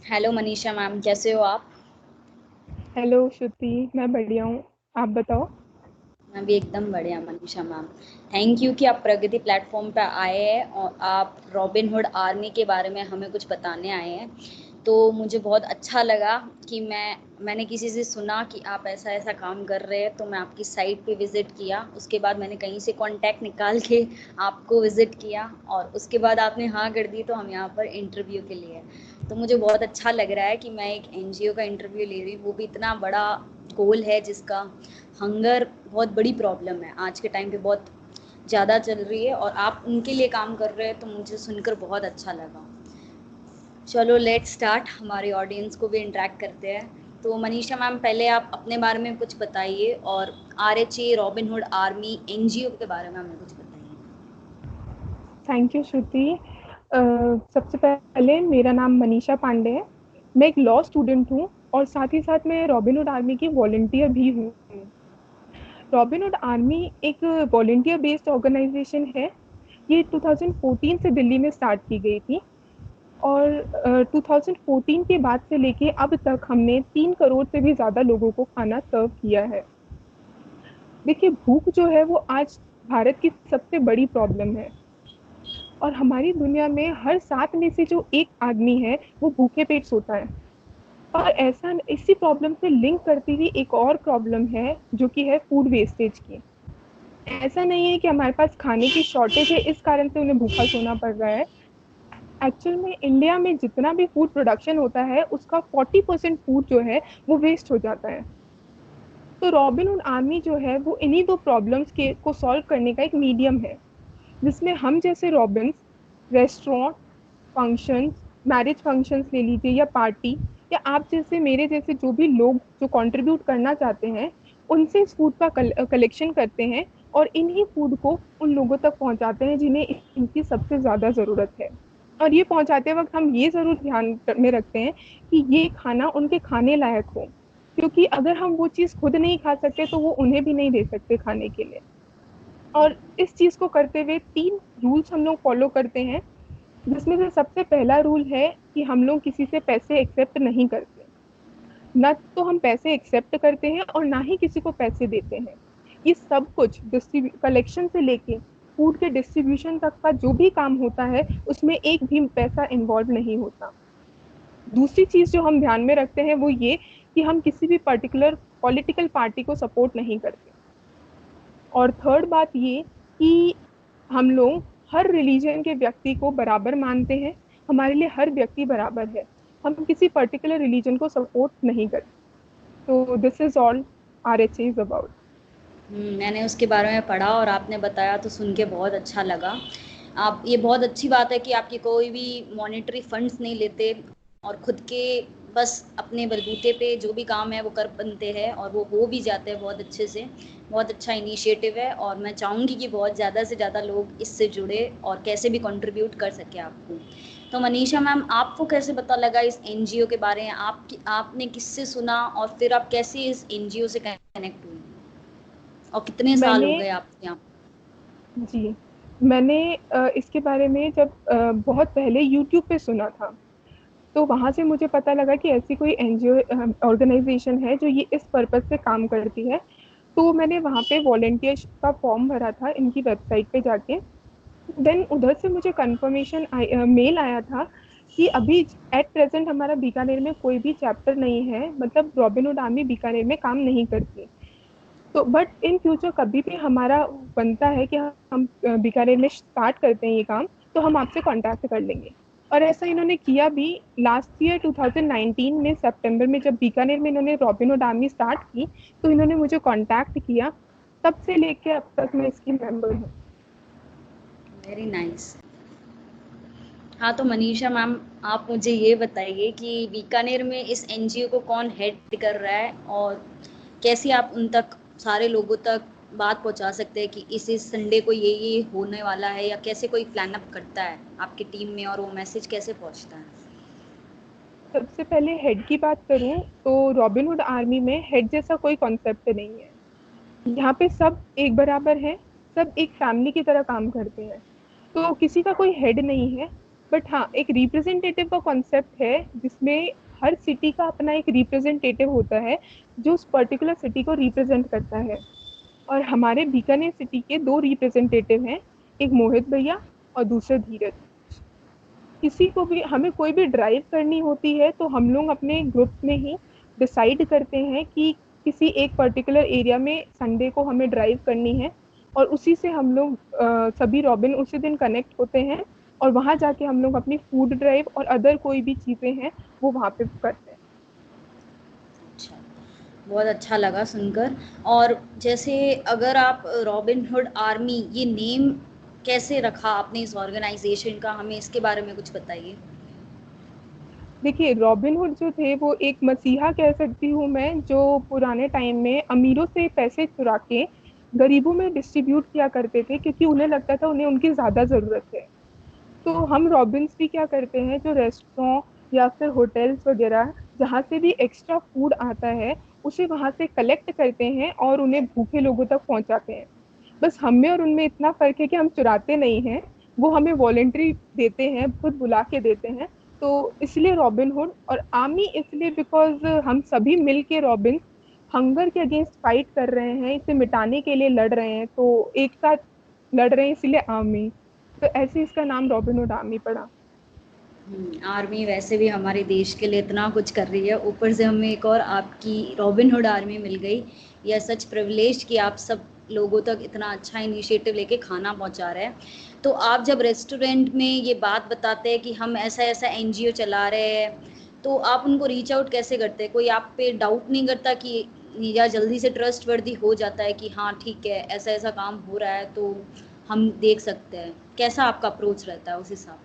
Hello Manisha ma'am, कैसे हो आप? हेलो श्रुति। मैं बढ़िया हूँ। आप बताओ। मैं भी एकदम बढ़िया मनीषा मैम। थैंक यू कि आप प्रगति प्लेटफॉर्म पे आए हैं और आप रॉबिनहुड आर्मी के बारे में हमें कुछ बताने आए हैं। तो मुझे बहुत अच्छा लगा कि मैंने किसी से सुना कि आप ऐसा ऐसा काम कर रहे हैं, तो मैं आपकी साइट पे विज़िट किया। उसके बाद मैंने कहीं से कांटेक्ट निकाल के आपको विज़िट किया और उसके बाद आपने हाँ कर दी, तो हम यहाँ पर इंटरव्यू के लिए। तो मुझे बहुत अच्छा लग रहा है कि मैं एक एनजीओ का इंटरव्यू ले रही हूँ, वो भी इतना बड़ा गोल है जिसका हंगर बहुत बड़ी प्रॉब्लम है आज के टाइम पे, बहुत ज़्यादा चल रही है और आप उनके लिए काम कर रहे हैं, तो मुझे सुनकर बहुत अच्छा लगा। चलो लेट स्टार्ट, हमारे ऑडियंस को भी इंटरेक्ट करते हैं। तो मनीषा मैम, पहले आप अपने बारे में कुछ बताइए और आरएचए रॉबिनहुड आर्मी एनजीओ के बारे में हमें कुछ बताइए। थैंक यू श्रुति। सबसे पहले मेरा नाम मनीषा पांडे है। मैं एक लॉ स्टूडेंट हूँ और साथ ही साथ मैं रॉबिनहुड आर्मी की वॉलंटियर भी हूँ। रॉबिनहुड आर्मी एक वॉलंटियर बेस्ड ऑर्गेनाइजेशन है। ये 2014 से दिल्ली में स्टार्ट की गई थी और 2014 के बाद से लेके अब तक हमने 3 करोड़ से भी ज़्यादा लोगों को खाना सर्व किया है। देखिए, भूख जो है वो आज भारत की सबसे बड़ी प्रॉब्लम है और हमारी दुनिया में हर 7 में से जो एक आदमी है वो भूखे पेट सोता है। और ऐसा इसी प्रॉब्लम से लिंक करती हुई एक और प्रॉब्लम है जो कि है फूड वेस्टेज की। ऐसा नहीं है कि हमारे पास खाने की शॉर्टेज है इस कारण से उन्हें भूखा सोना पड़ रहा है। एक्चुअल में इंडिया में जितना भी फूड प्रोडक्शन होता है उसका 40% फूड जो है वो वेस्ट हो जाता है। तो रॉबिनहुड आर्मी जो है वो इन्हीं दो प्रॉब्लम्स के को सॉल्व करने का एक मीडियम है, जिसमें हम जैसे Robins restaurant functions, marriage functions ले लीजिए या पार्टी, या आप जैसे मेरे जैसे जो भी लोग जो कंट्रीब्यूट करना चाहते हैं उनसे इस फूड का कलेक्शन करते हैं और इन्हीं फूड को उन लोगों तक पहुंचाते हैं जिन्हें इनकी सबसे ज्यादा जरूरत है। और ये पहुंचाते वक्त हम ये जरूर ध्यान में रखते हैं कि ये खाना उनके खाने लायक हो, क्योंकि अगर हम वो चीज खुद नहीं खा सकते तो वो उन्हें भी नहीं दे सकते खाने के लिए। और इस चीज को करते हुए 3 रूल्स हम लोग फॉलो करते हैं, जिसमें से सबसे पहला रूल है कि हम लोग किसी से पैसे एक्सेप्ट नहीं करते। ना तो हम पैसे एक्सेप्ट करते हैं और ना ही किसी को पैसे देते हैं। ये सब कुछ कलेक्शन से लेके फूड के डिस्ट्रीब्यूशन तक का जो भी काम होता है उसमें एक भी पैसा इन्वॉल्व नहीं होता। दूसरी चीज जो हम ध्यान में रखते हैं वो ये कि हम किसी भी पर्टिकुलर पॉलिटिकल पार्टी को सपोर्ट नहीं करते। और थर्ड बात ये कि हम लोग हर रिलीजन के व्यक्ति को बराबर मानते हैं। हमारे लिए हर व्यक्ति बराबर है। हम किसी पर्टिकुलर रिलीजन को सपोर्ट नहीं करते। तो this is all R H is about. मैंने उसके बारे में पढ़ा और आपने बताया तो सुन के बहुत अच्छा लगा। आप, ये बहुत अच्छी बात है कि आपकी कोई भी मॉनेटरी फंड्स नहीं लेते और खुद के बस अपने बलबूते पे जो भी काम है वो कर बनते हैं और वो हो भी जाते हैं बहुत अच्छे से। बहुत अच्छा इनिशिएटिव है और मैं चाहूँगी कि बहुत ज़्यादा से ज़्यादा लोग इससे जुड़े और कैसे भी कंट्रीब्यूट कर सके आपको। तो मनीषा मैम, आपको कैसे पता लगा इस एनजीओ के बारे में? आपने किससे सुना और फिर आप कैसे इस एनजीओ से कनेक्ट हुई और कितने साल हो मैंने गए आपके यहाँ? जी मैंने इसके बारे में जब बहुत पहले यूट्यूब पे सुना था, तो वहां से मुझे पता लगा कि ऐसी कोई एनजीओ ऑर्गेनाइजेशन है जो ये इस पर्पज से काम करती है। तो मैंने वहां पे वॉलेंटियर का फॉर्म भरा था इनकी वेबसाइट पे जाके। देन उधर से मुझे कंफर्मेशन मेल आया था कि अभी एट प्रेजेंट हमारा बीकानेर में कोई भी चैप्टर नहीं है, मतलब रॉबिनहुड आर्मी बीकानेर में काम नहीं करती। तो बट इन फ्यूचर कभी भी हमारा बनता है कि हम बीकानेर में स्टार्ट करते हैं ये काम, तो हम आपसे कांटेक्ट कर लेंगे। और ऐसा इन्होंने किया भी। लास्ट ईयर 2019 में सितंबर में जब बीकानेर में इन्होंने रॉबिनहुड आर्मी स्टार्ट की, तो इन्होंने मुझे कांटेक्ट किया। तब से लेके अब तक मैं इसकी मेंबर हूँ। Very nice. हाँ, तो मनीषा मैम, आप मुझे ये बताइए कि बीकानेर में इस एनजीओ को कौन हेड कर रहा है और कैसे आप उन तक, सारे लोगों तक बात पहुंचा सकते हैं कि इस संडे को ये होने वाला है, या कैसे कोई प्लान अप करता है आपकी टीम में और वो मैसेज कैसे पहुंचता है? सबसे पहले हेड की बात करूं तो रॉबिनहुड आर्मी में हेड जैसा कोई कॉन्सेप्ट नहीं है। यहाँ पे सब एक बराबर है। सब एक फैमिली की तरह काम करते हैं। तो किसी का कोई हेड नहीं है। बट हाँ, एक रिप्रेजेंटेटिव का कॉन्सेप्ट है जिसमें हर सिटी का अपना एक रिप्रेजेंटेटिव होता है जो उस पर्टिकुलर सिटी को रिप्रेजेंट करता है। और हमारे बीकानेर सिटी के दो रिप्रेजेंटेटिव हैं, एक मोहित भैया और दूसरे धीरज। किसी को भी, हमें कोई भी ड्राइव करनी होती है तो हम लोग अपने ग्रुप में ही डिसाइड करते हैं कि किसी एक पर्टिकुलर एरिया में संडे को हमें ड्राइव करनी है, और उसी से हम लोग सभी रॉबिन उसी दिन कनेक्ट होते हैं, और वहां जाके हम लोग अपनी फूड ड्राइव और अदर कोई भी चीजें हैं वो वहां पे करते हैं। अच्छा, बहुत अच्छा लगा सुनकर। और जैसे अगर आप रॉबिन हुड आर्मी, ये नेम कैसे रखा आपने इस ऑर्गेनाइजेशन का, हमें इसके बारे में कुछ बताइए। देखिए, रॉबिनहुड जो थे वो एक मसीहा कह सकती हूँ मैं, जो पुराने टाइम में अमीरों से पैसे चुरा के गरीबों में डिस्ट्रीब्यूट किया करते थे, क्योंकि उन्हें लगता था उन्हें उनकी ज्यादा जरूरत है। तो हम रॉबिन्स भी क्या करते हैं, जो रेस्टोरेंट या फिर होटल्स वगैरह जहाँ से भी एक्स्ट्रा फूड आता है उसे वहां से कलेक्ट करते हैं और उन्हें भूखे लोगों तक पहुंचाते हैं। बस हम में और उनमें इतना फर्क है कि हम चुराते नहीं हैं, वो हमें वॉलेंट्री देते हैं, खुद बुला के देते हैं। तो इसलिए रॉबिनहुड, और आर्मी इसलिए बिकॉज हम सभी मिल के रॉबिन हंगर के अगेंस्ट फाइट कर रहे हैं, इसे मिटाने के लिए लड़ रहे हैं, तो एक साथ लड़ रहे हैं, इसीलिए आर्मी। तो ऐसे इसका नाम रॉबिनहुड आर्मी पड़ा। आर्मी वैसे भी हमारे देश के लिए इतना कुछ कर रही है, ऊपर से हमें एक और आपकी रॉबिन हुड आर्मी मिल गई। यह सच प्रिविलेज कि आप सब लोगों तक इतना अच्छा इनिशिएटिव लेके खाना पहुंचा रहे हैं। तो आप जब रेस्टोरेंट में ये बात बताते हैं कि हम ऐसा ऐसा एनजीओ चला रहे हैं, तो आप उनको रीच आउट कैसे करते हैं? कोई आप पे डाउट नहीं करता कि, या जल्दी से ट्रस्ट वर्दी हो जाता है कि हाँ ठीक है, ऐसा ऐसा काम हो रहा है तो हम देख सकते हैं? कैसा आपका अप्रोच रहता है उस हिसाब?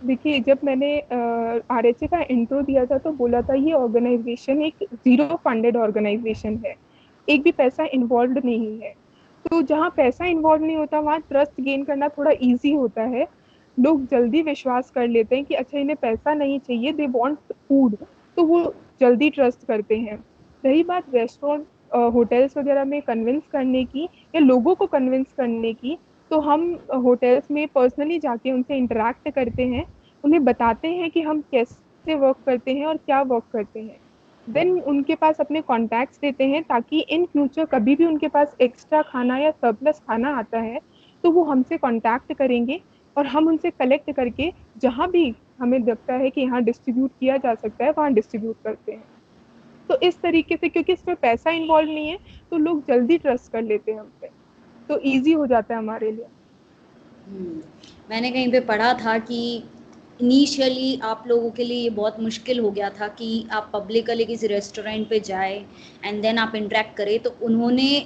देखिए, जब मैंने आरएचए का इंट्रो दिया था तो बोला था ये ऑर्गेनाइजेशन एक जीरो फंडेड ऑर्गेनाइजेशन है, एक भी पैसा इन्वॉल्व नहीं है। तो जहाँ पैसा इन्वॉल्व नहीं होता वहाँ ट्रस्ट गेन करना थोड़ा इजी होता है। लोग जल्दी विश्वास कर लेते हैं कि अच्छा इन्हें पैसा नहीं चाहिए, दे वांट फूड, तो वो जल्दी ट्रस्ट करते हैं। रही बात रेस्टोरेंट होटल्स वगैरह में कन्विंस करने की या लोगों को कन्विंस करने की, तो हम होटल्स में पर्सनली जाके उनसे इंटरेक्ट करते हैं, उन्हें बताते हैं कि हम कैसे वर्क करते हैं और क्या वर्क करते हैं। देन उनके पास अपने कॉन्टैक्ट्स देते हैं ताकि इन फ्यूचर कभी भी उनके पास एक्स्ट्रा खाना या सरप्लस खाना आता है तो वो हमसे कॉन्टैक्ट करेंगे, और हम उनसे कलेक्ट करके जहाँ भी हमें लगता है कि यहाँ डिस्ट्रीब्यूट किया जा सकता है वहाँ डिस्ट्रीब्यूट करते हैं। तो इस तरीके से, क्योंकि इसमें पैसा इन्वॉल्व नहीं है, तो लोग जल्दी ट्रस्ट कर लेते हैं हम पे, तो ईजी हो जाता है हमारे लिए। मैंने कहीं पे पढ़ा था कि इनिशियली आप लोगों के लिए ये बहुत मुश्किल हो गया था कि आप पब्लिकली किसी रेस्टोरेंट पे जाए एंड देन आप इंटरेक्ट करें, तो उन्होंने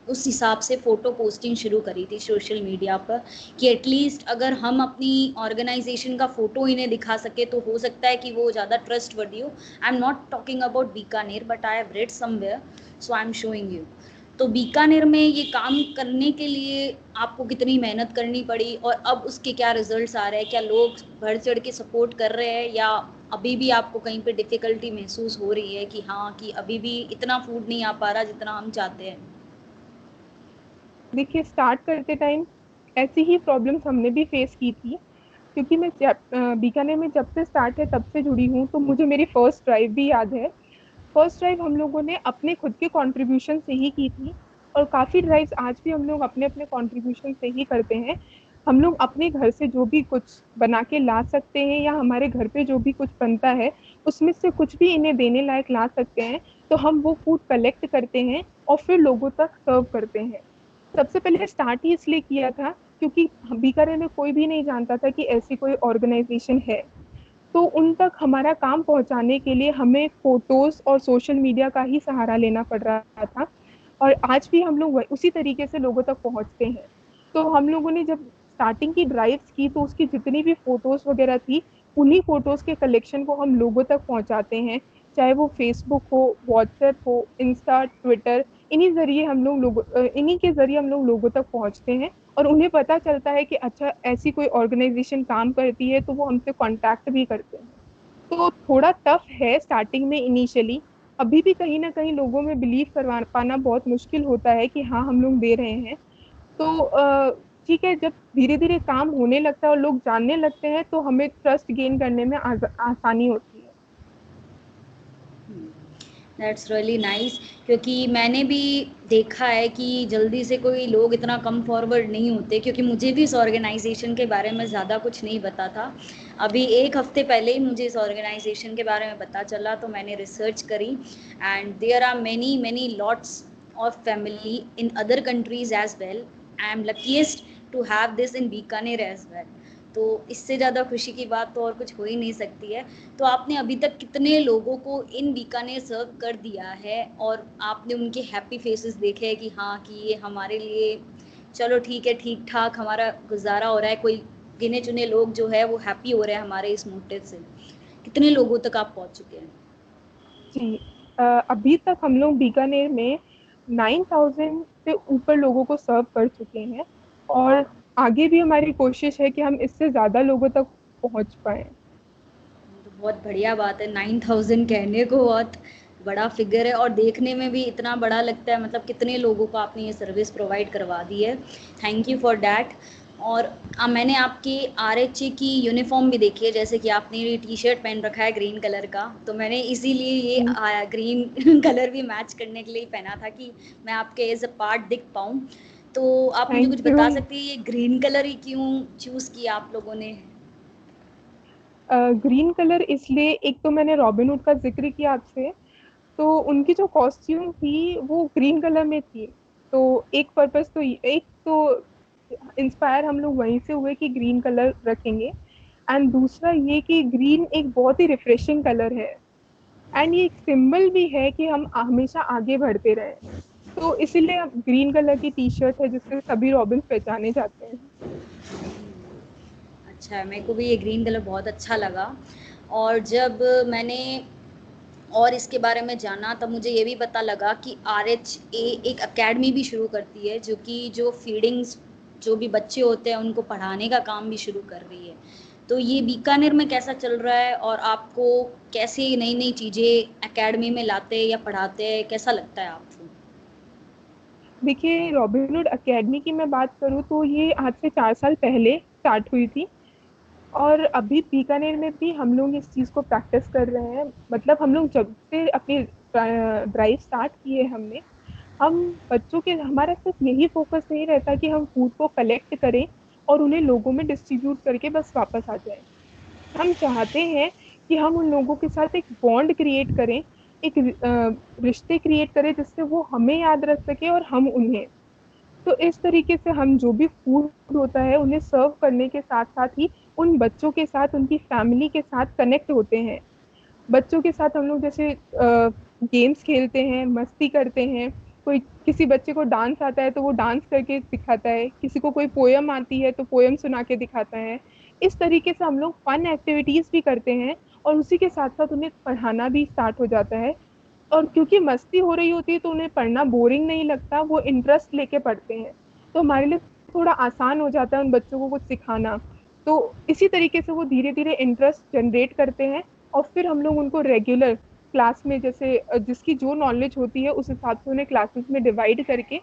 उस हिसाब से फ़ोटो पोस्टिंग शुरू करी थी सोशल मीडिया पर कि एटलीस्ट अगर हम अपनी ऑर्गेनाइजेशन का फ़ोटो इन्हें दिखा सके तो हो सकता है कि वो ज़्यादा ट्रस्ट वर्दी हो। I am not talking about Bikaner, but I have read somewhere, so I am showing you. तो बीकानेर में ये काम करने के लिए आपको कितनी मेहनत करनी पड़ी, और अब उसके क्या रिजल्ट्स आ रहे हैं? क्या लोग बढ़ चढ़ के सपोर्ट कर रहे हैं, या अभी भी आपको कहीं पे डिफ़िकल्टी महसूस हो रही है कि हाँ, कि अभी भी इतना फूड नहीं आ पा रहा जितना हम चाहते हैं? देखिए, स्टार्ट करते टाइम ऐसी ही प्रॉब्लम्स हमने भी फेस की थी, क्योंकि मैं बीकानेर में जब से स्टार्ट है तब से जुड़ी हूँ, तो मुझे मेरी फर्स्ट ड्राइव भी याद है। फर्स्ट ड्राइव हम लोगों ने अपने खुद के कंट्रीब्यूशन से ही की थी, और काफी ड्राइव्स आज भी हम लोग अपने अपने कंट्रीब्यूशन से ही करते हैं। हम लोग अपने घर से जो भी कुछ बना के ला सकते हैं या हमारे घर पे जो भी कुछ बनता है उसमें से कुछ भी इन्हें देने लायक ला सकते हैं, तो हम वो फूड कलेक्ट करते हैं और फिर लोगों तक सर्व करते हैं। सबसे पहले स्टार्ट ही इसलिए किया था क्योंकि बीकानेर में कोई भी नहीं जानता था कि ऐसी कोई ऑर्गेनाइजेशन है। तो उन तक हमारा काम पहुंचाने के लिए हमें फोटोज और सोशल मीडिया का ही सहारा लेना पड़ रहा था, और आज भी हम लोग उसी तरीके से लोगों तक पहुंचते हैं। तो हम लोगों ने जब स्टार्टिंग की ड्राइव्स की तो उसकी जितनी भी फोटोज वगैरह थी, उन्हीं फोटोज के कलेक्शन को हम लोगों तक पहुंचाते हैं, चाहे वो फेसबुक हो, व्हाट्सएप हो, इंस्टा, ट्विटर, इन्हीं के जरिए हम लोग लोगों तक पहुंचते हैं, और उन्हें पता चलता है कि अच्छा ऐसी कोई ऑर्गेनाइजेशन काम करती है, तो वो हमसे कांटेक्ट भी करते हैं। तो थोड़ा टफ है स्टार्टिंग में इनिशियली, अभी भी कहीं ना कहीं लोगों में बिलीव करवा पाना बहुत मुश्किल होता है कि हाँ हम लोग दे रहे हैं। तो ठीक है, जब धीरे धीरे काम होने लगता है और लोग जानने लगते हैं तो हमें ट्रस्ट गेन करने में आसानी होती है। दैट्स रियली नाइस, क्योंकि मैंने भी देखा है कि जल्दी से कोई लोग इतना कम फॉरवर्ड नहीं होते, क्योंकि मुझे भी इस ऑर्गेनाइजेशन के बारे में ज़्यादा कुछ नहीं पता था। अभी एक हफ्ते पहले ही मुझे इस ऑर्गेनाइजेशन के बारे में पता चला, तो मैंने रिसर्च करी and there are many many lots of family in other countries as well. I am luckiest to have this in Bikaner as well. तो इससे ज़्यादा खुशी की बात तो और कुछ हो ही नहीं सकती है। तो आपने अभी तक कितने लोगों को इन बीकानेर सर्व कर दिया है, और आपने उनके हैप्पी फेसेस देखे हैं कि हाँ कि ये हमारे लिए चलो ठीक है, ठीक ठाक हमारा गुजारा हो रहा है, कोई गिने चुने लोग जो है वो हैप्पी हो रहे हैं हमारे इस मोटिव से? कितने लोगों तक आप पहुंच चुके हैं? जी, अभी तक हम लोग बीकानेर में 9,000 से ऊपर लोगों को सर्व कर चुके हैं, और आगे भी हमारी कोशिश है कि हम इससे ज्यादा लोगों तक पहुंच पाए। तो बहुत बढ़िया बात है। 9,000 कहने को बहुत बड़ा फिगर है, और देखने में भी इतना बड़ा लगता है। मतलब कितने लोगों को आपने ये सर्विस प्रोवाइड करवा दी है। Thank you for that. और मैंने आपकी आरएचए की यूनिफॉर्म भी देखी है, जैसे कि आपने ये टी शर्ट पहन रखा है ग्रीन कलर का, तो मैंने इसीलिए ये ग्रीन कलर भी मैच करने के लिए पहना था कि मैं आपके एज अ पार्ट दिख पाऊँ। तो आप मुझे कुछ थैंक यू। बता सकती है ये ग्रीन कलर ही क्यों चूज़ किया आप लोगों ने? ग्रीन कलर इसलिए, एक तो मैंने रॉबिनहुड का जिक्र किया आपसे, तो उनकी जो कॉस्ट्यूम थी वो ग्रीन कलर में थी। तो एक पर्पस तो एक तो इंस्पायर हम लोग वहीं से हुए कि ग्रीन कलर रखेंगे, एंड दूसरा ये कि ग्रीन एक बहुत ही रिफ्रेशिंग कलर है, एंड ये एक सिंबल भी है कि हम हमेशा आगे बढ़ते रहे। तो इसीलिए ग्रीन कलर की टी शर्ट है जिससे सभी रॉबिन्स पहचाने जाते हैं। अच्छा है, मेरे को भी ये ग्रीन कलर बहुत अच्छा लगा। और जब मैंने और इसके बारे में जाना, तब मुझे ये भी पता लगा कि आरएचए एक एकेडमी भी शुरू करती है, जो कि जो फीडिंग्स जो भी बच्चे होते हैं उनको पढ़ाने का काम भी शुरू कर रही है। तो ये बीकानेर में कैसा चल रहा है, और आपको कैसे नई नई चीज़ें एकेडमी में लाते हैं या पढ़ाते हैं, कैसा लगता है आपको? देखिए, रॉबिनहुड एकेडमी की मैं बात करूँ तो ये आज से 4 साल पहले स्टार्ट हुई थी, और अभी बीकानेर में भी हम लोग इस चीज़ को प्रैक्टिस कर रहे हैं। मतलब हम लोग जब से अपनी ड्राइव स्टार्ट की है हमने, हम बच्चों के, हमारा सिर्फ यही फोकस नहीं रहता कि हम फूड को कलेक्ट करें और उन्हें लोगों में डिस्ट्रीब्यूट करके बस वापस आ जाएं। हम चाहते हैं कि हम उन लोगों के साथ एक बॉन्ड क्रिएट करें, एक रिश्ते क्रिएट करें जिससे वो हमें याद रख सके और हम उन्हें। तो इस तरीके से हम जो भी फूड होता है उन्हें सर्व करने के साथ साथ ही उन बच्चों के साथ, उनकी फैमिली के साथ कनेक्ट होते हैं। बच्चों के साथ हम लोग जैसे गेम्स खेलते हैं, मस्ती करते हैं। कोई, किसी बच्चे को डांस आता है तो वो डांस करके दिखाता है, किसी को कोई पोयम आती है तो पोयम सुना के दिखाता है। इस तरीके से हम लोग फन एक्टिविटीज भी करते हैं, और उसी के साथ साथ उन्हें पढ़ाना भी स्टार्ट हो जाता है। और क्योंकि मस्ती हो रही होती है तो उन्हें पढ़ना बोरिंग नहीं लगता, वो इंटरेस्ट लेके पढ़ते हैं। तो हमारे लिए थोड़ा आसान हो जाता है उन बच्चों को कुछ सिखाना। तो इसी तरीके से वो धीरे धीरे इंटरेस्ट जनरेट करते हैं, और फिर हम लोग उनको रेगुलर क्लास में, जैसे जिसकी जो नॉलेज होती है उस हिसाब से उन्हें क्लासेस में डिवाइड करके,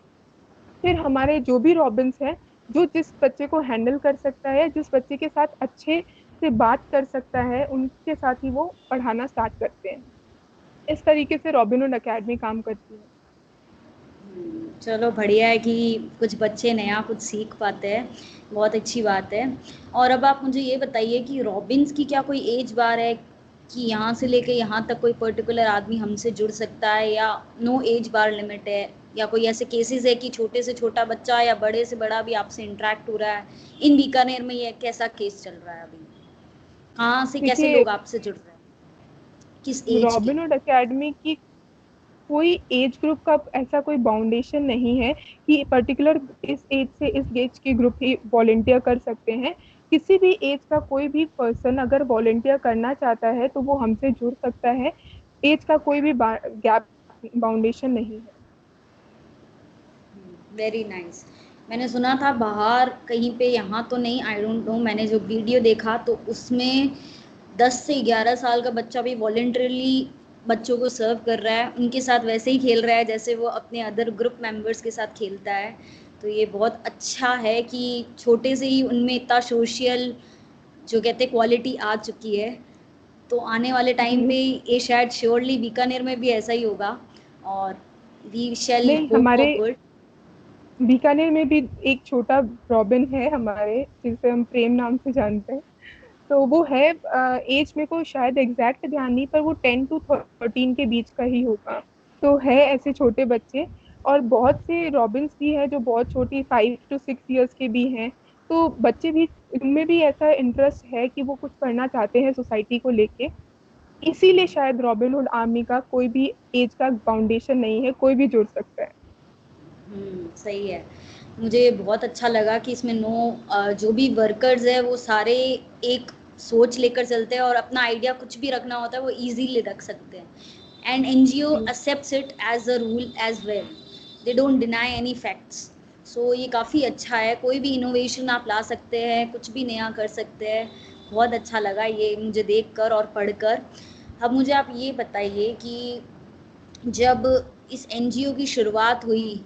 फिर हमारे जो भी रॉबिन्स हैं, जो जिस बच्चे को हैंडल कर सकता है, जिस बच्चे के साथ अच्छे से बात कर सकता है, उनके साथ ही वो पढ़ाना स्टार्ट करते हैं। इस तरीके से रॉबिनहुड एकेडमी काम करती है। चलो बढ़िया है कि कुछ बच्चे नया कुछ सीख पाते हैं, बहुत अच्छी बात है। और अब आप मुझे ये बताइए कि रॉबिन्स की क्या कोई एज बार है, कि यहाँ से लेके यहाँ तक कोई पर्टिकुलर आदमी हमसे जुड़ सकता है, या नो एज बार लिमिट है, या कोई ऐसे केसेस है कि छोटे से छोटा बच्चा या बड़े से बड़ा भी आपसे इंटरेक्ट हो रहा है? इन बीकानेर में ये कैसा केस चल रहा है अभी? कहाँ से कैसे देखिए, लोग आपसे जुड़ रहे हैं, किस एज के? रॉबिनहुड एकेडमी की कोई एज ग्रुप का ऐसा कोई बाउंडेशन नहीं है कि पर्टिकुलर इस एज से इस एज के ग्रुप ही वॉलेंटियर कर सकते हैं। किसी भी एज का कोई भी पर्सन अगर वॉलेंटियर करना चाहता है तो वो हमसे जुड़ सकता है। एज का कोई भी गैप, बाउंडेशन नहीं है। Very nice. मैंने सुना था बाहर कहीं पे, यहाँ तो नहीं, आई डोंट नो, मैंने जो वीडियो देखा तो उसमें 10 से 11 साल का बच्चा भी वॉलेंटरली बच्चों को सर्व कर रहा है, उनके साथ वैसे ही खेल रहा है जैसे वो अपने अदर ग्रुप मेंबर्स के साथ खेलता है। तो ये बहुत अच्छा है कि छोटे से ही उनमें इतना सोशल जो कहते हैं क्वालिटी आ चुकी है। तो आने वाले टाइम जी। पे ये शायद श्योरली बीकानेर में भी ऐसा ही होगा, और वी शैल नहीं, होप फॉर हमारे गुड। बीकानेर में भी एक छोटा रॉबिन है हमारे, जिसे हम प्रेम नाम से जानते हैं। तो वो है, एज मेरे को शायद एग्जैक्ट ध्यान नहीं, पर वो 10 to 13 के बीच का ही होगा। तो है ऐसे छोटे बच्चे। और बहुत से रॉबिन्स भी हैं जो बहुत छोटी 5 to 6 years के भी हैं। तो बच्चे भी, उनमें भी ऐसा इंटरेस्ट है कि वो कुछ करना चाहते हैं सोसाइटी को लेके। इसीलिए शायद रॉबिनहुड आर्मी का कोई भी एज का बाउंडेशन नहीं है, कोई भी जुड़ सकता है। सही है। मुझे बहुत अच्छा लगा कि इसमें जो भी वर्कर्स है वो सारे एक सोच लेकर चलते हैं, और अपना आइडिया कुछ भी रखना होता है वो इजीली रख सकते हैं। एंड एनजीओ जी। Accepts it as a rule as well, they don't deny any facts. So ये काफ़ी अच्छा है, कोई भी इनोवेशन आप ला सकते हैं, कुछ भी नया कर सकते हैं। बहुत अच्छा लगा ये मुझे देख कर और पढ़ कर। अब मुझे आप ये बताइए कि जब इस एनजीओ की शुरुआत हुई,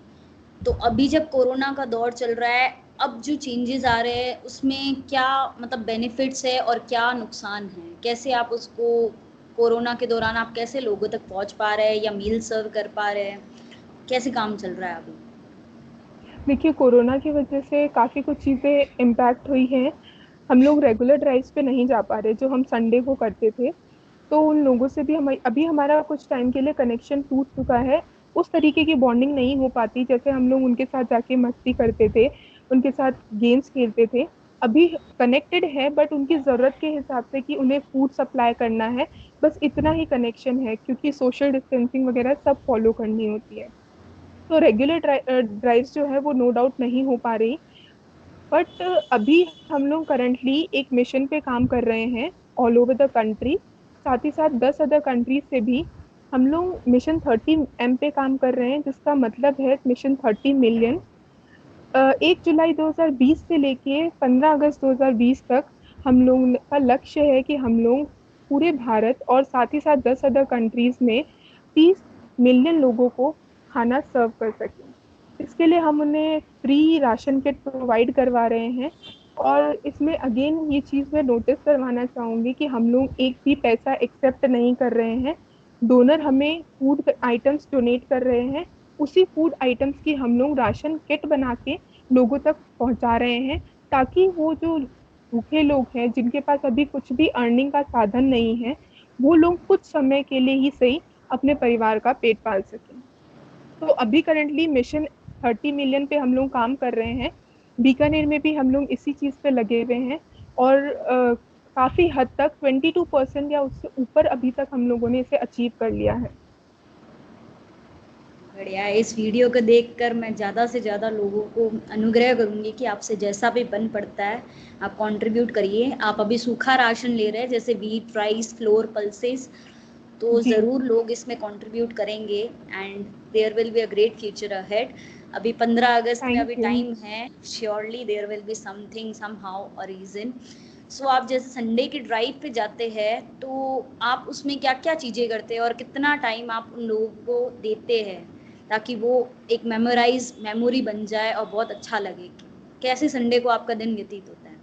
तो अभी जब कोरोना का दौर चल रहा है, अब जो चेंजेस आ रहे हैं उसमें क्या मतलब बेनिफिट्स है और क्या नुकसान है? कैसे आप उसको, कोरोना के दौरान आप कैसे लोगों तक पहुंच पा रहे हैं या मील सर्व कर पा रहे हैं? कैसे काम चल रहा है अभी? देखिए, कोरोना की वजह से काफ़ी कुछ चीज़ें इम्पैक्ट हुई हैं। हम लोग रेगुलर ड्राइव्स पे नहीं जा पा रहे जो हम संडे को करते थे। तो उन लोगों से भी हम अभी हमारा कुछ टाइम के लिए कनेक्शन टूट चुका है। उस तरीके की बॉन्डिंग नहीं हो पाती जैसे हम लोग उनके साथ जाके मस्ती करते थे, उनके साथ गेम्स खेलते थे। अभी कनेक्टेड है, बट उनकी ज़रूरत के हिसाब से कि उन्हें फूड सप्लाई करना है, बस इतना ही कनेक्शन है, क्योंकि सोशल डिस्टेंसिंग वगैरह सब फॉलो करनी होती है। तो रेगुलर ड्राइव्स जो है वो नो डाउट नहीं हो पा रही। बट अभी हम लोग करंटली एक मिशन पे काम कर रहे हैं ऑल ओवर द कंट्री। साथ ही साथ 10 अदर कंट्रीज से भी हम लोग मिशन 30M पे काम कर रहे हैं, जिसका मतलब है मिशन 30 मिलियन। 1 जुलाई 2020 से लेके 15 अगस्त 2020 तक हम लोग का लक्ष्य है कि हम लोग पूरे भारत और साथ ही साथ 10 अदर कंट्रीज में 30 मिलियन लोगों को खाना सर्व कर सकें। इसके लिए हम उन्हें फ्री राशन किट प्रोवाइड करवा रहे हैं। और इसमें अगेन ये चीज़ मैं नोटिस करवाना चाहूंगी कि हम लोग एक भी पैसा एक्सेप्ट नहीं कर रहे हैं। डोनर हमें फूड आइटम्स डोनेट कर रहे हैं, उसी फूड आइटम्स की हम लोग राशन किट बना के लोगों तक पहुंचा रहे हैं, ताकि वो जो भूखे लोग हैं जिनके पास अभी कुछ भी अर्निंग का साधन नहीं है, वो लोग कुछ समय के लिए ही सही अपने परिवार का पेट पाल सकें। तो अभी करंटली मिशन 30 मिलियन पे हम लोग काम कर रहे हैं। बीकानेर में भी हम लोग इसी चीज पे लगे हुए हैं। और काफी हद तक 22% या उससे ऊपर अभी तक हम लोगों ने इसे अचीव कर लिया है। बढ़िया है। इस वीडियो को देखकर मैं ज़्यादा से ज़्यादा लोगों को अनुग्रह करूँगी कि आपसे जैसा भी बन पड़ता है आप कंट्रीब्यूट करिए। आप अभी सूखा राशन ले रहे हैं जैसे व्हीट, राइस, फ्लोर, पल्सेस, तो जी। ज़रूर लोग इसमें कंट्रीब्यूट करेंगे, and there will be a great future ahead. अभी 15 अगस्त में थैंक अभी यू। टाइम है, surely there will be something somehow a reason. So आप जैसे संडे की ड्राइव पे जाते हैं तो आप उसमें क्या क्या चीज़ें करते हैं और कितना टाइम आप उन लोगों को देते हैं ताकि वो एक मेमोरी बन जाए और बहुत अच्छा लगे? कैसे संडे को आपका दिन व्यतीत होता है?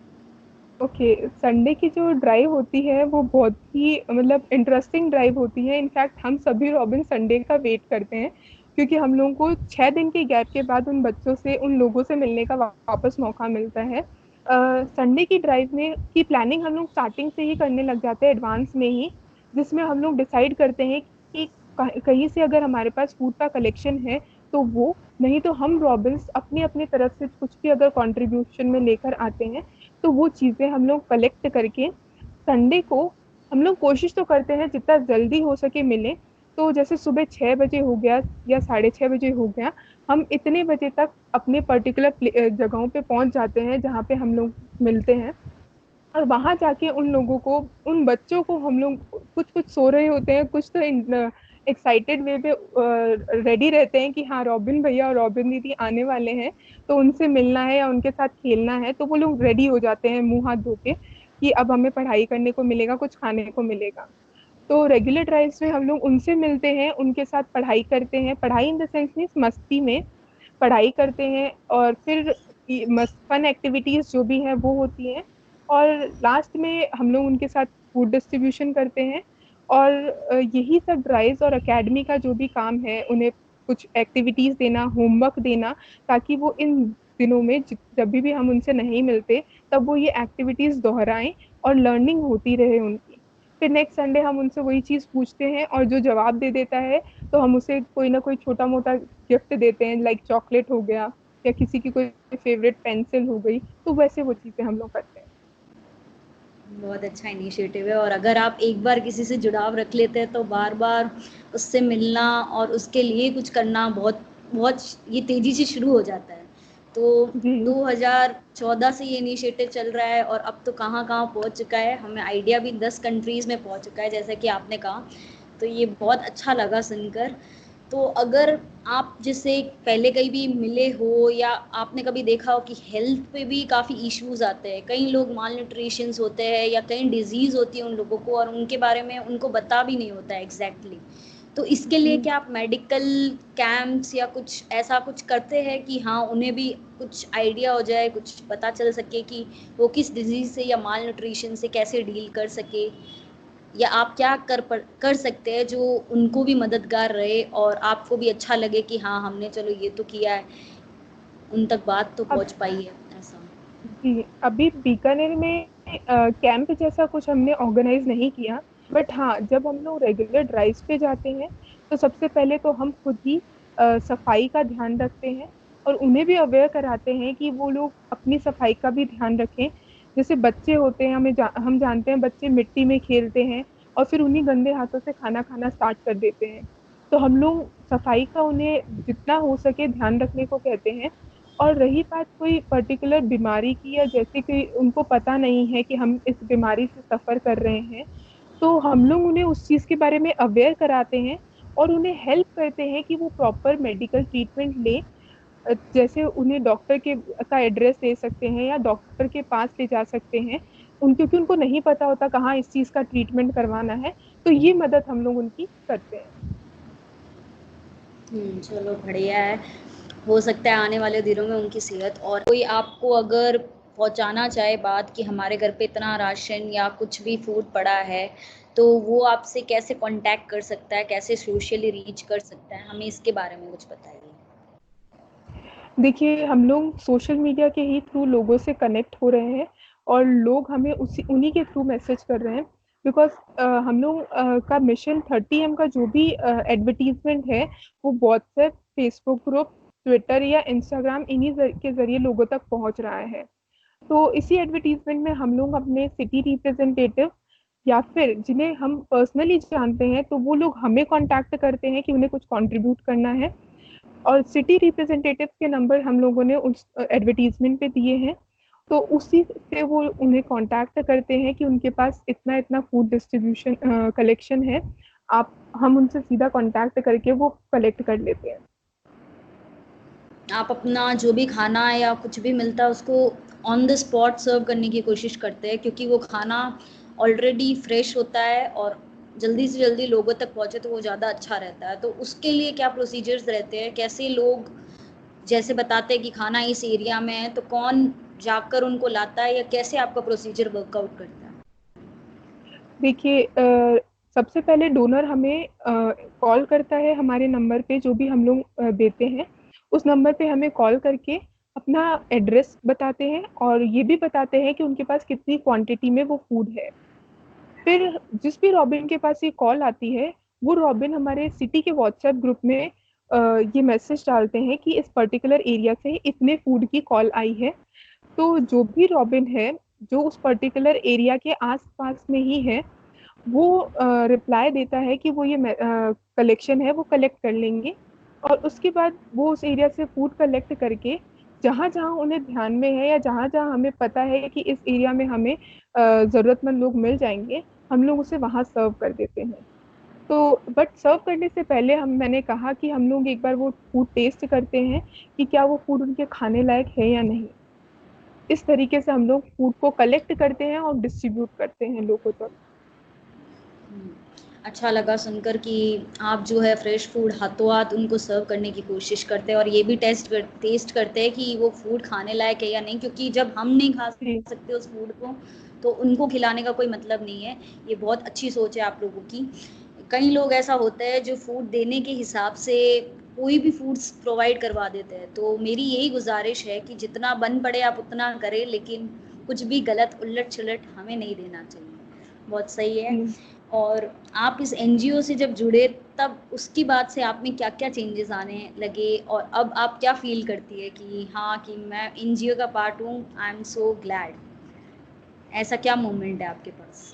ओके, संडे की जो ड्राइव होती है वो बहुत ही मतलब इंटरेस्टिंग ड्राइव होती है। इनफैक्ट हम सभी रॉबिन संडे का वेट करते हैं, क्योंकि हम लोगों को 6 दिन के गैप के बाद उन बच्चों से, उन लोगों से मिलने का वापस मौका मिलता है। संडे की ड्राइव में की प्लानिंग हम लोग स्टार्टिंग से ही करने लग जाते हैं, एडवांस में ही, जिसमें हम लोग डिसाइड करते हैं कि कहीं से अगर हमारे पास फूड का कलेक्शन है तो वो, नहीं तो हम रॉबिन्स अपनी अपनी तरफ से कुछ भी अगर कंट्रीब्यूशन में लेकर आते हैं, तो वो चीज़ें हम लोग कलेक्ट करके संडे को हम लोग कोशिश तो करते हैं जितना जल्दी हो सके मिले। तो जैसे सुबह 6 बजे हो गया या 6:30 बजे हो गया, हम इतने बजे तक अपने पर्टिकुलर जगहों पे पहुंच जाते हैं जहाँ पे हम लोग मिलते हैं। और वहां जाके उन लोगों को, उन बच्चों को, हम लोग कुछ कुछ सो रहे होते हैं, कुछ तो एक्साइटेड वे पे रेडी रहते हैं कि हाँ रॉबिन भैया और रॉबिन दीदी आने वाले हैं, तो उनसे मिलना है या उनके साथ खेलना है। तो वो लोग रेडी हो जाते हैं मुंह हाथ धो के कि अब हमें पढ़ाई करने को मिलेगा, कुछ खाने को मिलेगा। तो रेगुलर ड्राइव्स में हम लोग उनसे मिलते हैं, उनके साथ पढ़ाई करते हैं, पढ़ाई इन द सेंस मीन्स मस्ती में। पढ़ाई करते हैं और फिर फन एक्टिविटीज जो भी है वो होती हैं, और लास्ट में हम लोग उनके साथ फूड डिस्ट्रीब्यूशन करते हैं। और यही सब ड्राइव्स और एकेडमी का जो भी काम है, उन्हें कुछ एक्टिविटीज देना, होमवर्क देना, ताकि वो इन दिनों में जब भी हम उनसे नहीं मिलते तब वो ये एक्टिविटीज दोहराएं और लर्निंग होती रहे उनकी। फिर नेक्स्ट संडे हम उनसे वही चीज पूछते हैं, और जो जवाब दे देता है तो हम उसे कोई ना कोई छोटा मोटा गिफ्ट देते हैं, लाइक चॉकलेट हो गया या किसी की कोई फेवरेट पेंसिल हो गई, तो वैसे वो चीजें हम लोग करते हैं। बहुत अच्छा इनिशिएटिव है, और अगर आप एक बार किसी से जुड़ाव रख लेते हैं तो बार बार उससे मिलना और उसके लिए कुछ करना बहुत बहुत ये तेजी से शुरू हो जाता है। तो जी 2014 से ये इनिशिएटिव चल रहा है और अब तो कहाँ कहाँ पहुँच चुका है, हमें आइडिया भी 10 कंट्रीज़ में पहुँच चुका है जैसा कि आपने कहा। तो ये बहुत अच्छा लगा सुनकर। तो अगर आप जिससे पहले कहीं भी मिले हो या आपने कभी देखा हो कि हेल्थ पे भी काफ़ी इश्यूज आते हैं, कई लोग माल न्यूट्रिशंस होते हैं या कई डिजीज़ होती है उन लोगों को और उनके बारे में उनको पता भी नहीं होता है एग्जैक्टली। तो इसके लिए जी क्या आप मेडिकल कैंप्स या कुछ ऐसा कुछ करते हैं कि हाँ उन्हें भी कुछ आइडिया हो जाए, कुछ पता चल सके कि वो किस डिजीज़ से या माल न्यूट्रिशन से कैसे डील कर सके, या आप क्या कर सकते हैं जो उनको भी मददगार रहे और आपको भी अच्छा लगे कि हाँ हमने चलो ये तो किया है, उन तक बात तो अब पहुंच पाई है ऐसा। जी अभी बीकानेर में कैंप जैसा कुछ हमने ऑर्गेनाइज नहीं किया, बट हाँ जब हम लोग रेगुलर ड्राइव्स पे जाते हैं तो सबसे पहले तो हम खुद ही सफाई का ध्यान रखते हैं, और उन्हें भी अवेयर कराते हैं कि वो लोग अपनी सफाई का भी ध्यान रखें। जैसे बच्चे होते हैं, हम जानते हैं बच्चे मिट्टी में खेलते हैं और फिर उन्हीं गंदे हाथों से खाना खाना स्टार्ट कर देते हैं। तो हम लोग सफाई का उन्हें जितना हो सके ध्यान रखने को कहते हैं। और रही बात कोई पर्टिकुलर बीमारी की, या जैसे कि उनको पता नहीं है कि हम इस बीमारी से सफर कर रहे हैं, तो हम लोग उन्हें उस चीज के बारे में अवेयर कराते हैं और उन्हें हेल्प करते हैं कि वो प्रॉपर मेडिकल ट्रीटमेंट ले। जैसे उन्हें डॉक्टर के का एड्रेस दे सकते हैं या डॉक्टर के पास ले जा सकते हैं, क्योंकि उनको नहीं पता होता कहाँ इस चीज का ट्रीटमेंट करवाना है, तो ये मदद हम लोग उनकी करते हैं। चलो बढ़िया है। हो सकता है आने वाले दिनों में उनकी सेहत, और कोई आपको अगर पहुंचाना चाहे बात कि हमारे घर पे इतना राशन या कुछ भी फूड पड़ा है, तो वो आपसे कैसे कांटेक्ट कर सकता है, कैसे सोशली रीच कर सकता है, हमें इसके बारे में कुछ बताइए। देखिए हम लोग सोशल मीडिया के ही थ्रू लोगों से कनेक्ट हो रहे हैं, और लोग हमें उसी उन्हीं के थ्रू मैसेज कर रहे हैं। बिकॉज हम लोग का मिशन 30M का जो भी एडवर्टीजमेंट है वो व्हाट्सएप, फेसबुक ग्रुप, ट्विटर या इंस्टाग्राम इन्हीं के जरिए लोगों तक पहुंच रहा है। तो इसी एडवर्टीजमेंट में हम लोग अपने सिटी रिप्रेजेंटेटिव या फिर जिन्हें हम पर्सनली जानते हैं, तो वो लोग हमें कांटेक्ट करते हैं कि उन्हें कुछ कंट्रीब्यूट करना है, और सिटी रिप्रेजेंटेटिव के नंबर हम लोगों ने उस एडवर्टीजमेंट पे दिए हैं। तो उसी से वो उन्हें कांटेक्ट करते हैं कि उनके पास इतना इतना फूड डिस्ट्रीब्यूशन कलेक्शन है, आप हम उनसे सीधा कांटेक्ट करके वो कलेक्ट कर लेते हैं। आप अपना जो भी खाना या कुछ भी मिलता है उसको ऑन द स्पॉट सर्व करने की कोशिश करते हैं, क्योंकि वो खाना ऑलरेडी फ्रेश होता है और जल्दी से जल्दी लोगों तक पहुंचे तो वो ज़्यादा अच्छा रहता है। तो उसके लिए क्या प्रोसीजर्स रहते हैं, कैसे लोग जैसे बताते हैं कि खाना इस एरिया में है तो कौन जाकर उनको लाता है, या कैसे आपका प्रोसीजर वर्कआउट करता है? देखिए सबसे पहले डोनर हमें कॉल करता है हमारे नंबर पे जो भी हम लोग देते हैं। उस नंबर पे हमें कॉल करके अपना एड्रेस बताते हैं और ये भी बताते हैं कि उनके पास कितनी क्वांटिटी में वो फूड है। फिर जिस भी रॉबिन के पास ये कॉल आती है, वो रॉबिन हमारे सिटी के व्हाट्सएप ग्रुप में ये मैसेज डालते हैं कि इस पर्टिकुलर एरिया से इतने फूड की कॉल आई है। तो जो भी रॉबिन है जो उस पर्टिकुलर एरिया के आसपास में ही है, वो रिप्लाई देता है कि वो ये कलेक्शन है वो कलेक्ट कर लेंगे। और उसके बाद वो उस एरिया से फूड कलेक्ट करके जहाँ जहाँ उन्हें ध्यान में है या जहाँ जहाँ हमें पता है कि इस एरिया में हमें जरूरतमंद लोग मिल जाएंगे, हम लोग उसे वहां सर्व कर देते हैं। तो बट सर्व करने से पहले मैंने कहा कि हम लोग एक बार वो फूड टेस्ट करते हैं कि क्या वो फूड उनके खाने लायक है या नहीं। इस तरीके से हम लोग फूड को कलेक्ट करते हैं और डिस्ट्रीब्यूट करते हैं लोगों तक। अच्छा लगा सुनकर कि आप जो है फ्रेश फूड हाथों हाथ उनको सर्व करने की कोशिश करते हैं और ये भी टेस्ट करते हैं कि वो फूड खाने लायक है या नहीं, क्योंकि जब हम नहीं खा जी, सकते उस फूड को तो उनको खिलाने का कोई मतलब नहीं है। ये बहुत अच्छी सोच है आप लोगों की। कई लोग ऐसा होता है जो फूड देने के हिसाब से कोई भी फूड्स प्रोवाइड करवा देते हैं, तो मेरी यही गुजारिश है कि जितना बन पड़े आप उतना करें, लेकिन कुछ भी गलत उलट-छलट हमें नहीं देना चाहिए। बहुत सही है। जी। और आप इस एनजीओ से जब जुड़े तब उसके बाद से आप में क्या-क्या चेंजेस आने लगे और अब आप क्या फ़ील करती है कि हाँ, कि मैं एनजीओ का पार्ट हूँ, आई एम सो ग्लैड। ऐसा क्या मोमेंट है आपके पास?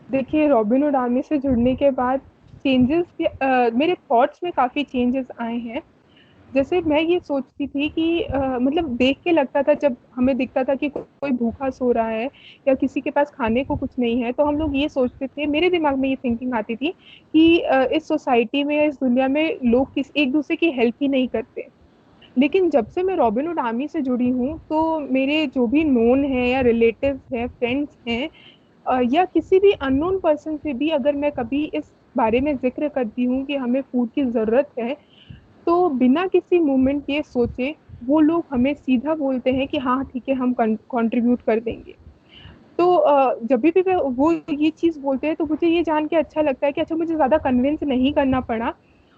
देखिए, रॉबिनहुड आर्मी से जुड़ने के बाद चेंजेस भी मेरे थॉट्स में काफ़ी चेंजेस आए हैं। जैसे मैं ये सोचती थी कि मतलब देख के लगता था, जब हमें दिखता था कि कोई भूखा सो रहा है या किसी के पास खाने को कुछ नहीं है, तो हम लोग ये सोचते थे, मेरे दिमाग में ये थिंकिंग आती थी कि इस सोसाइटी में या इस दुनिया में लोग किस एक दूसरे की हेल्प ही नहीं करते। लेकिन जब से मैं रॉबिनहुड आर्मी से जुड़ी हूँ, तो मेरे जो भी नोन है या रिलेटिव्स हैं, फ्रेंड्स हैं, या किसी भी अननोन पर्सन से भी अगर मैं कभी इस बारे में ज़िक्र करती हूँ कि हमें फूड की ज़रूरत है, तो बिना किसी मूवमेंट ये सोचे वो लोग हमें सीधा बोलते हैं कि हाँ ठीक है, हम कंट्रीब्यूट कर देंगे। तो जब भी वो ये चीज़ बोलते हैं, तो मुझे ये जान के अच्छा लगता है कि अच्छा, मुझे ज़्यादा कन्विंस नहीं करना पड़ा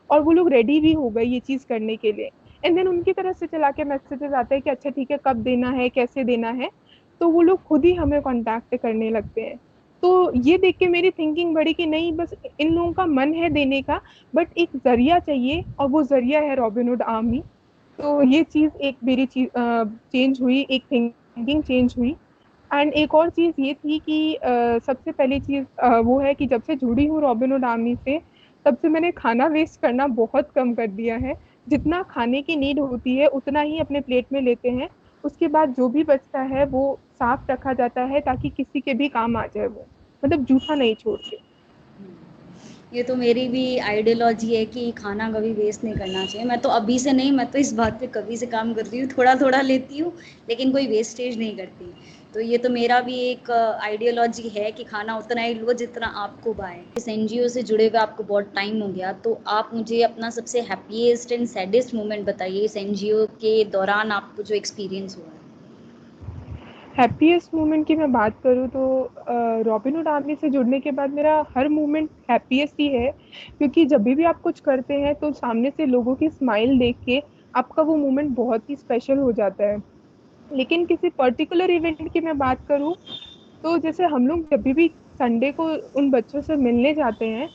और वो लोग रेडी भी हो गए ये चीज़ करने के लिए। एंड देन उनकी तरफ से चला के मैसेजेस आते हैं कि अच्छा ठीक है, कब देना है, कैसे देना है, तो वो लोग खुद ही हमें कॉन्टैक्ट करने लगते हैं। तो ये देख के मेरी थिंकिंग बढ़ी कि नहीं, बस इन लोगों का मन है देने का, बट एक ज़रिया चाहिए और वो ज़रिया है रॉबिनहुड आर्मी। तो ये चीज़ एक मेरी चीज़ चेंज हुई, एक थिंकिंग चेंज हुई। एंड एक और चीज़ ये थी कि सबसे पहली चीज़ वो है कि जब से जुड़ी हूँ रॉबिनहुड आर्मी से, तब से मैंने खाना वेस्ट करना बहुत कम कर दिया है। जितना खाने की नीड होती है उतना ही अपने प्लेट में लेते हैं। उसके बाद जो भी बचता है वो साफ रखा जाता है ताकि किसी के भी काम आ जाए वो। मतलब जूठा नहीं छोड़ते। ये तो मेरी भी आइडियोलॉजी है कि खाना कभी वेस्ट नहीं करना चाहिए। मैं तो अभी से नहीं, मैं तो इस बात पे कभी से काम कर रही हूँ, थोड़ा-थोड़ा लेती हूँ, लेकिन कोई वेस्टेज नहीं करती। तो ये तो मेरा भी एक आइडियोलॉजी है कि खाना उतना ही लो जितना आपको भाए। इस एनजीओ से जुड़े हुए आपको बहुत टाइम हो गया, तो आप मुझे अपना सबसे हैप्पीएस्ट एंड सैडेस्ट मोमेंट बताइए इस एनजीओ के दौरान आपको जो एक्सपीरियंस हुआ है? हैप्पीएस्ट मोमेंट की मैं बात करूँ तो रॉबिनहुड आर्मी से जुड़ने के बाद मेरा हर मोमेंट हैप्पीएस्ट ही है, क्योंकि जब भी आप कुछ करते हैं तो सामने से लोगों की स्माइल देख के आपका वो मोमेंट बहुत ही स्पेशल हो जाता है। लेकिन किसी पर्टिकुलर इवेंट की मैं बात करूँ, तो जैसे हम लोग जब भी संडे को उन बच्चों से मिलने जाते हैं,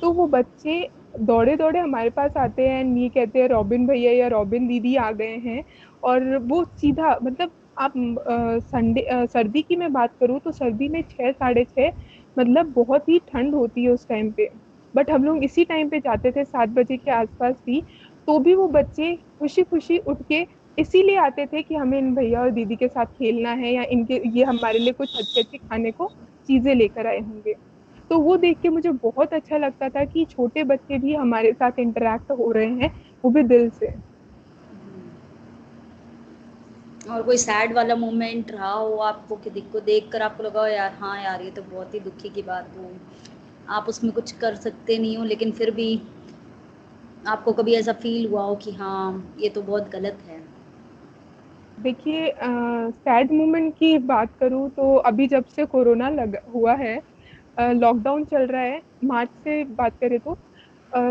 तो वो बच्चे दौड़े दौड़े हमारे पास आते हैं, ये कहते हैं रॉबिन भैया या रॉबिन दीदी आ गए हैं। और वो सीधा मतलब आप सर्दी की मैं बात करूँ तो सर्दी में 6 साढ़े 6, मतलब बहुत ही ठंड होती है उस टाइम पे। बट हम लोग इसी टाइम पे जाते थे, 7 बजे के आसपास भी। तो भी वो बच्चे खुशी खुशी उठ के इसीलिए आते थे कि हमें इन भैया और दीदी के साथ खेलना है, या इनके ये हमारे लिए कुछ अच्छे अच्छे खाने को चीजें लेकर आए होंगे। तो वो देख के मुझे बहुत अच्छा लगता था कि छोटे बच्चे भी हमारे साथ इंटरेक्ट हो रहे हैं, वो भी दिल से। और कोई सैड वाला मोमेंट रहा हो आपको कि को देख कर आपको लगा हो यार, हाँ यार ये तो बहुत ही दुखी की बात हो, आप उसमें कुछ कर सकते नहीं हो, लेकिन फिर भी आपको कभी ऐसा फील हुआ हो कि हाँ ये तो बहुत गलत है? देखिए, सैड मोमेंट की बात करूँ तो अभी जब से कोरोना लग हुआ है, लॉकडाउन चल रहा है, मार्च से बात करें तो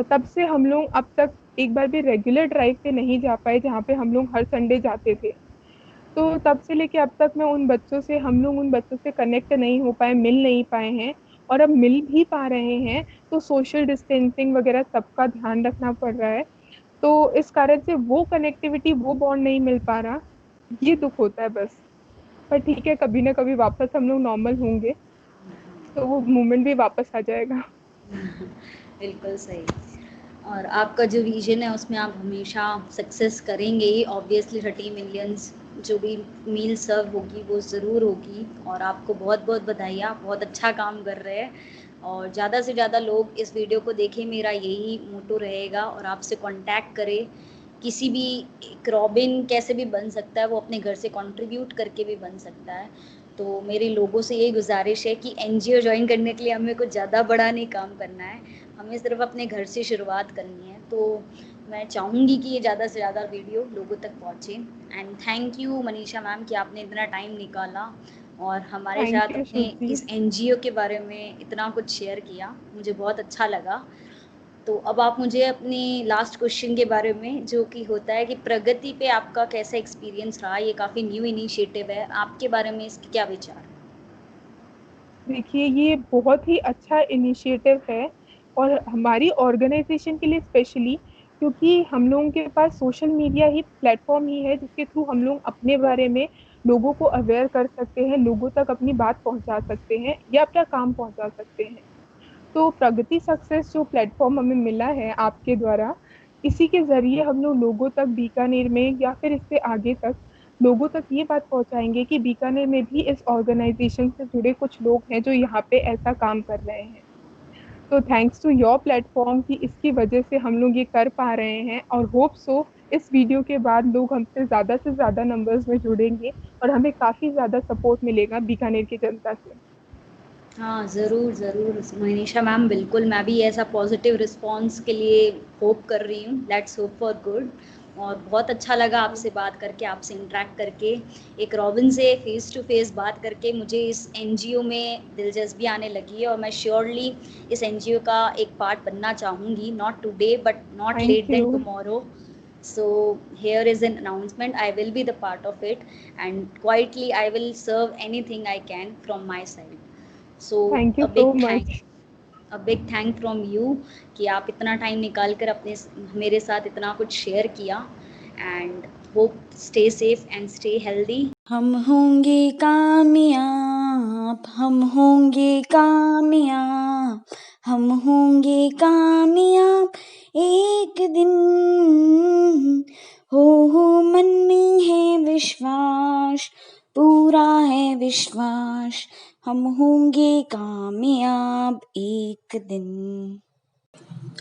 तब से हम लोग अब तक एक बार भी रेगुलर ड्राइव पे नहीं जा पाए, जहाँ पे हम लोग हर संडे जाते थे। तो तब से लेके अब तक मैं हम लोग उन बच्चों से कनेक्ट नहीं हो पाए, मिल नहीं पाए हैं। और अब मिल भी पा रहे हैं तो सोशल डिस्टेंसिंग वगैरह सबका ध्यान रखना पड़ रहा है। तो इस कारण से वो कनेक्टिविटी, वो बॉन्ड नहीं मिल पा रहा। ये दुख होता है बस। पर ठीक है, कभी ना कभी वापस हम लोग नॉर्मल होंगे, तो वो मोमेंट भी वापस आ जाएगा। बिल्कुल सही। और आपका जो विजन है उसमें आप हमेशा सक्सेस करेंगे ही, ऑब्वियसली 30 मिलियंस जो भी मील सर्व होगी वो ज़रूर होगी। और आपको बहुत बहुत बधाइयाँ, बहुत अच्छा काम कर रहे हैं और ज़्यादा से ज़्यादा लोग इस वीडियो को देखें, मेरा यही मोटो रहेगा। और आपसे कांटेक्ट करें, किसी भी एक रॉबिन कैसे भी बन सकता है, वो अपने घर से कंट्रीब्यूट करके भी बन सकता है। तो मेरे लोगों से यही गुजारिश है कि एनजीओ ज्वाइन करने के लिए हमें कुछ ज़्यादा बड़ा नहीं काम करना है, हमें सिर्फ अपने घर से शुरुआत करनी है। तो मैं चाहूँगी कि ये ज़्यादा से ज़्यादा वीडियो लोगों तक पहुँचे। And thank you Manisha ma'am कि आपने इतना टाइम निकाला और हमारे थैंक साथ यू अपने श्रुति। इस एनजीओ के बारे में इतना कुछ शेयर किया, मुझे बहुत अच्छा लगा। तो अब आप मुझे अपनी लास्ट क्वेश्चन के बारे में, जो कि होता है कि प्रगति पे आपका कैसा एक्सपीरियंस रहा? ये काफ़ी न्यू इनिशिएटिव है, आपके बारे में इसके क्या विचार? देखिए, ये बहुत ही अच्छा इनिशिएटिव है और हमारी ऑर्गेनाइजेशन के लिए स्पेशली, क्योंकि हम लोगों के पास सोशल मीडिया ही प्लेटफॉर्म ही है जिसके थ्रू हम लोग अपने बारे में लोगों को अवेयर कर सकते हैं, लोगों तक अपनी बात पहुंचा सकते हैं या अपना काम पहुंचा सकते हैं। तो प्रगति सक्सेस जो प्लेटफॉर्म हमें मिला है आपके द्वारा, इसी के ज़रिए हम लोग लोगों तक बीकानेर में या फिर इससे आगे तक लोगों तक ये बात पहुंचाएंगे कि बीकानेर में भी इस ऑर्गेनाइजेशन से जुड़े कुछ लोग हैं जो यहाँ पे ऐसा काम कर रहे हैं। तो थैंक्स टू योर प्लेटफॉर्म कि इसकी वजह से हम लोग ये कर पा रहे हैं, और होप सो इस वीडियो के बाद लोग हमसे ज़्यादा से ज़्यादा नंबर्स में जुड़ेंगे और हमें काफ़ी ज़्यादा सपोर्ट मिलेगा बीकानेर की जनता से। हाँ, ज़रूर, ज़रूर मनीषा मैम, बिल्कुल मैं भी ऐसा पॉज़िटिव रिस्पॉन्स के लिए होप कर रही हूँ। Let's hope for good. और बहुत अच्छा लगा आपसे बात करके, आपसे इंटरैक्ट करके, एक रॉबिन से फेस टू फेस बात करके मुझे इस एनजीओ में दिलचस्पी आने लगी है और मैं श्योरली इस एनजीओ का एक पार्ट बनना चाहूँगी, not today but not thank let then you. Tomorrow. So here is an announcement. I will be the part of it, and quietly I will serve anything I can from my side. So thank you a so big thank, much. a big thank from you कि आप इतना time निकाल कर अपने मेरे साथ इतना कुछ शेयर किया। And hope stay safe and stay healthy. हम होंगे कामयाब, हम होंगे कामयाब, हम होंगे कामयाब एक दिन। हो मन में है विश्वास, पूरा है विश्वास, हम होंगे कामयाब एक दिन।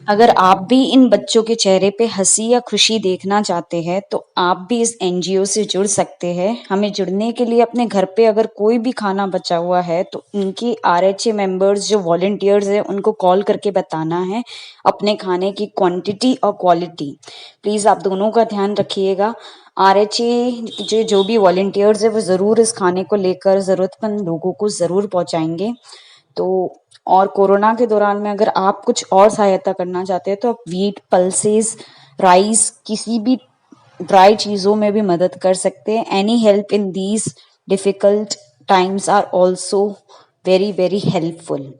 अगर आप भी इन बच्चों के चेहरे पे हंसी या खुशी देखना चाहते हैं तो आप भी इस एनजीओ से जुड़ सकते हैं। हमें जुड़ने के लिए अपने घर पे अगर कोई भी खाना बचा हुआ है तो इनके आरएचए मेंबर्स जो वॉलंटियर्स हैं उनको कॉल करके बताना है अपने खाने की क्वांटिटी और क्वालिटी। प्लीज़ आप दोनों का ध्यान रखिएगा। आरएचए जो भी वॉलंटियर्स है वो ज़रूर इस खाने को लेकर ज़रूरतमंद लोगों को ज़रूर पहुँचाएंगे। तो और कोरोना के दौरान में अगर आप कुछ और सहायता करना चाहते हैं तो आप व्हीट, पल्सेस, राइस, किसी भी ड्राई चीज़ों में भी मदद कर सकते हैं। Any help in these difficult times are also very very helpful.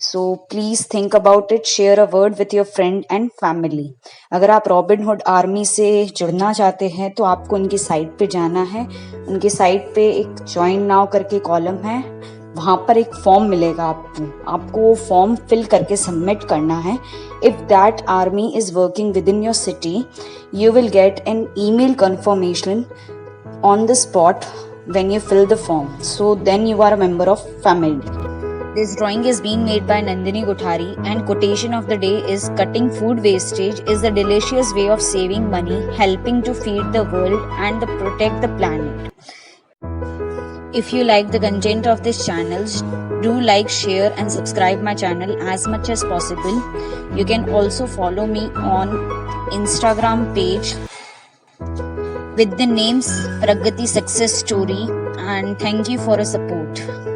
So please think about it, share a word with your friend and family. अगर आप रॉबिनहुड आर्मी से जुड़ना चाहते हैं तो आपको उनकी साइट पे जाना है। उनकी साइट पे एक ज्वाइन नाउ करके कॉलम है, वहाँ पर एक फॉर्म मिलेगा आपको वो फॉर्म फिल करके सबमिट करना है। If that army is working with in your city you will get an email confirmation on the spot when you fill the form, so then you are a member of family. This drawing is being made by Nandini Guthari and quotation of the day is cutting food wastage is a delicious way of saving money, helping to feed the world and protect the planet. If you like the content of this channel, do like, share and subscribe my channel as much as possible. You can also follow me on Instagram page with the names Pragati Success Story, and thank you for your support.